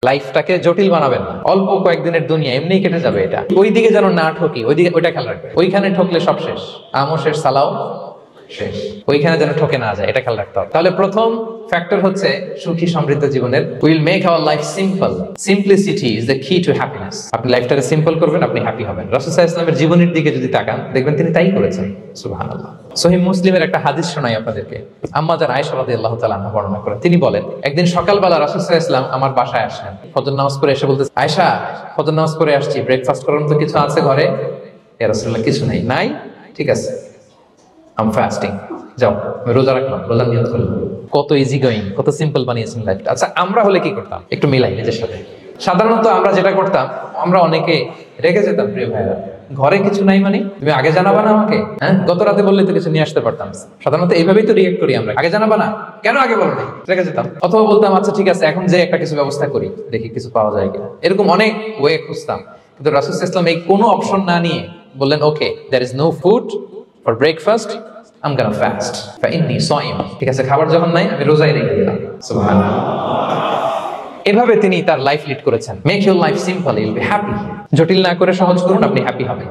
লাইফটাকে জটিল বানাবেন না। অল্প কয়েকদিনের দুনিয়া এমনিই কেটে যাবে। এটা ওই দিকে যেন না ঠকি, ওইটা খেয়াল রাখবে। ওইখানে ঠকলে সব শেষ, আমও শেষ, সালাও শেষ। ওইখানে যেন ঠকে না যায়, এটা খেয়াল রাখতে হবে। তাহলে প্রথম ফ্যাক্টর হচ্ছে সুখী সমৃদ্ধ জীবনের will make our life simple. Simplicity is the কি টু হ্যাপিনেস। আপনি লাইফটাকে সিম্পল করবেন, আপনি হ্যাপি হবেন। রাসূল সাল্লাল্লাহু আলাইহি ওয়াসাল্লামের জীবনের দিকে যদি তাকান, দেখবেন তিনি তাই করেছেন। সুবহানাল্লাহ। সহিহ মুসলিমের একটা হাদিস শোনাই আপনাদেরকে। আম্মা জান আয়েশা রাদিয়াল্লাহু তাআলা আনহা বর্ণনা করেন। তিনি বলেন, একদিন সকালবেলা রাসূল সাল্লাল্লাহু আলাইহি ওয়াসাল্লাম আমার বাসায় আসলেন। ফজর নামাজ পড়ে এসে বলতেছে, আয়েশা ফজর নামাজ পড়ে আসছি, ব্রেকফাস্ট করার মতো কিছু আছে ঘরে? ইয়া রাসূলুল্লাহ, কিছু নাই। নাই? ঠিক আছে, আম ফাস্টিং, যাও আমি রোজা রাখলাম, রোজা নিয়ত করলাম। কত ইজি গোয়িং, কত সিম্পল বানিয়েছেন লাইফটা। আচ্ছা, আমরা হলে কি করতাম? একটু মিলাই নিজের সাথে। সাধারণত আমরা যেটা করতাম, আমরা অনেকে রেগে যেতাম। প্রিয় ভাইরা, ঘরে কিছু নাই মানে তুমি আগে জানাবা না আমাকে? হ্যাঁ, গত রাতে বললে তো কিছু নিয়ে আসতে পারতাম। সাধারণত এইভাবেই তো রিয়েক্ট করি আমরা, আগে জানাবা না, কেন আগে বলো না? রেগে যেতাম। অথবা বলতাম, আচ্ছা ঠিক আছে, এখন যে একটা কিছু ব্যবস্থা করি, দেখি কিছু পাওয়া যায় কিনা। এরকম অনেক ওয়ে খুঁজতাম। কিন্তু রাসূল সাল্লাল্লাহু আলাইহি ওয়াসাল্লাম এই কোনো অপশন না নিয়ে বললেন, okay, there is no food for breakfast, I'm gonna fast. فإني صائم. ঠিক আছে, খাবার যখন নাই, আমি রোজাই রেখে দিলাম। সুবহানাল্লাহ। এভাবে তিনি তার লাইফ লিড করেছেন। Make your life simple, you'll be happy. জটিল না করে সহজ করুন, আপনি হ্যাপি হবেন।